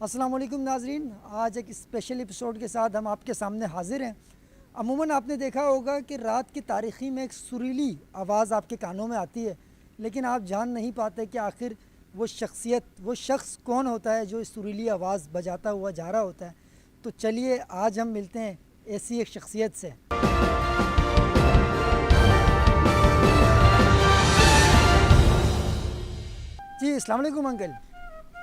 السلام علیکم ناظرین، آج ایک اسپیشل ایپیسوڈ کے ساتھ ہم آپ کے سامنے حاضر ہیں۔ عموماً آپ نے دیکھا ہوگا کہ رات کی تاریکی میں ایک سریلی آواز آپ کے کانوں میں آتی ہے، لیکن آپ جان نہیں پاتے کہ آخر وہ شخص کون ہوتا ہے جو اس سریلی آواز بجاتا ہوا جا رہا ہوتا ہے۔ تو چلیے آج ہم ملتے ہیں ایسی ایک شخصیت سے۔ جی السلام علیکم انکل۔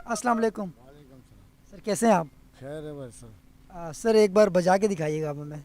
السلام علیکم وعلیکم السلام۔ سر، کیسے ہیں آپ؟ خیر ہے بھائی سر۔ سر ایک بار بجا کے دکھائیے گا آپ ہمیں۔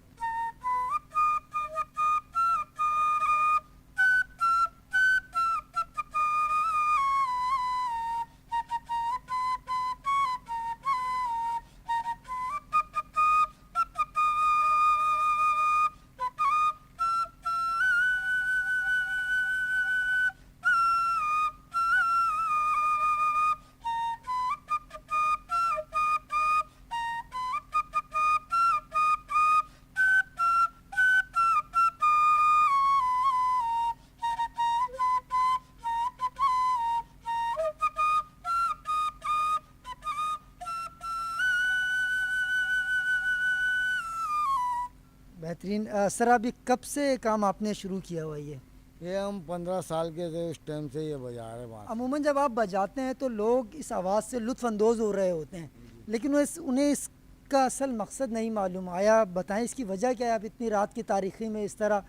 بہترین۔ سر ابھی کب سے کام آپ نے شروع کیا ہوا یہ ہم 15 سال کے تھے، اس ٹائم سے یہ بجا رہے بات۔ عموماً جب آپ بجاتے ہیں تو لوگ اس آواز سے لطف اندوز ہو رہے ہوتے ہیں، لیکن انہیں اس کا اصل مقصد نہیں معلوم۔ آیا بتائیں اس کی وجہ کیا ہے؟ آپ اتنی رات کی تاریکی میں اس طرح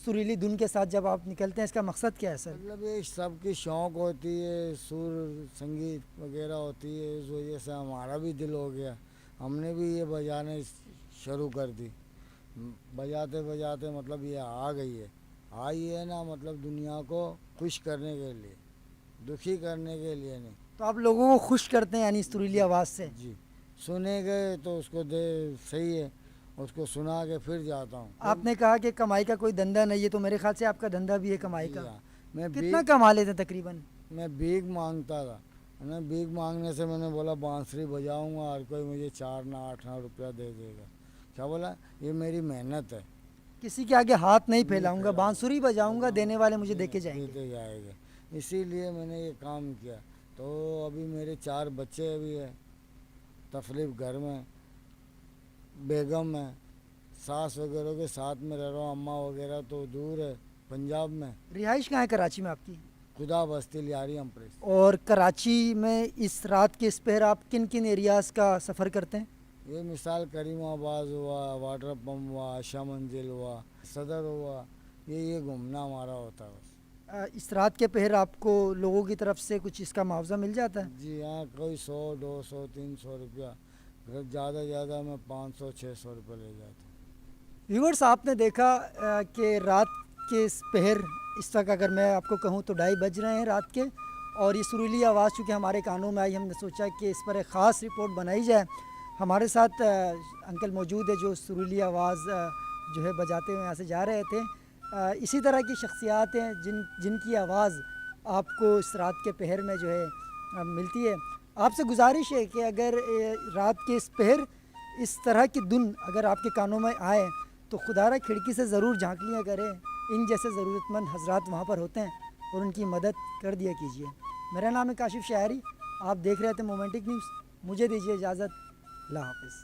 سریلی دھن کے ساتھ جب آپ نکلتے ہیں، اس کا مقصد کیا ہے سر؟ مطلب یہ سب کی شوق ہوتی ہے، سر سنگیت وغیرہ ہوتی ہے، اس وجہ سے ہمارا بھی دل ہو گیا، ہم نے بھی یہ بجانے شروع کر دی۔ بجاتے بجاتے مطلب یہ آئی ہے نا، مطلب دنیا کو خوش کرنے کے لیے، دکھی کرنے کے لیے نہیں۔ تو آپ لوگوں کو خوش کرتے ہیں یعنی اس سریلی آواز سے؟ جی، سنے گئے تو اس کو صحیح ہے، اس کو سنا کے پھر جاتا ہوں۔ آپ نے کہا کہ کمائی کا کوئی دھندا نہیں ہے، تو میرے خیال سے آپ کا دھندا بھی ہے کمائی کا۔ میں کتنا کما لیتے ہیں تقریباً؟ میں بھیک مانگتا تھا، بھیک مانگنے سے میں نے بولا بانسری بجاؤں گا، ہر کوئی مجھے 4-8 روپیہ دے دے گا۔ کیا بولا؟ یہ میری محنت ہے، کسی کے آگے ہاتھ نہیں پھیلاؤں گا، بانسری بجاؤں گا، دینے والے مجھے دے کے جائیں گے۔ دیتے جائے گا، اسی لیے میں نے یہ کام کیا۔ تو ابھی میرے 4 بچے بھی ہیں، تفریح گھر میں، بیگم ہے، ساس وغیرہ کے ساتھ میں رہ رہا ہوں، اماں وغیرہ تو دور ہے پنجاب میں۔ رہائش کہاں ہے کراچی میں آپ کی؟ خدا بستی لیاری امپریس۔ اور کراچی میں اس رات کے اس پہر آپ کن کن ایریاز کا سفر کرتے ہیں؟ یہ مثال کریم آباد ہوا، واٹر پمپ ہوا، عشا منزل ہوا، صدر ہوا، یہ گھومنا ہمارا ہوتا ہے بس۔ اس رات کے پہر آپ کو لوگوں کی طرف سے کچھ اس کا معاوضہ مل جاتا ہے؟ جی ہاں، کوئی 100-200 300 روپیہ، زیادہ میں 500-600 روپے لے جاتا ہوں۔ ویورز، آپ نے دیکھا کہ رات کے اس پہر، اس وقت اگر میں آپ کو کہوں تو 2:30 بج رہے ہیں رات کے، اور یہ سریلی آواز چونکہ ہمارے کانوں میں آئی، ہم نے سوچا کہ اس پر ایک خاص رپورٹ بنائی جائے۔ ہمارے ساتھ انکل موجود ہے جو سریلی آواز جو ہے بجاتے ہوئے یہاں سے جا رہے تھے۔ اسی طرح کی شخصیات ہیں جن کی آواز آپ کو اس رات کے پہر میں جو ہے ملتی ہے۔ آپ سے گزارش ہے کہ اگر رات کے اس پہر اس طرح کی دھن اگر آپ کے کانوں میں آئے تو خدا را کھڑکی سے ضرور جھانک لیا کریں، ان جیسے ضرورت مند حضرات وہاں پر ہوتے ہیں اور ان کی مدد کر دیا کیجیے۔ میرا نام ہے کاشف شاعری، آپ دیکھ رہے تھے مومنٹک نیوز۔ مجھے دیجیے اجازت، اللہ حافظ۔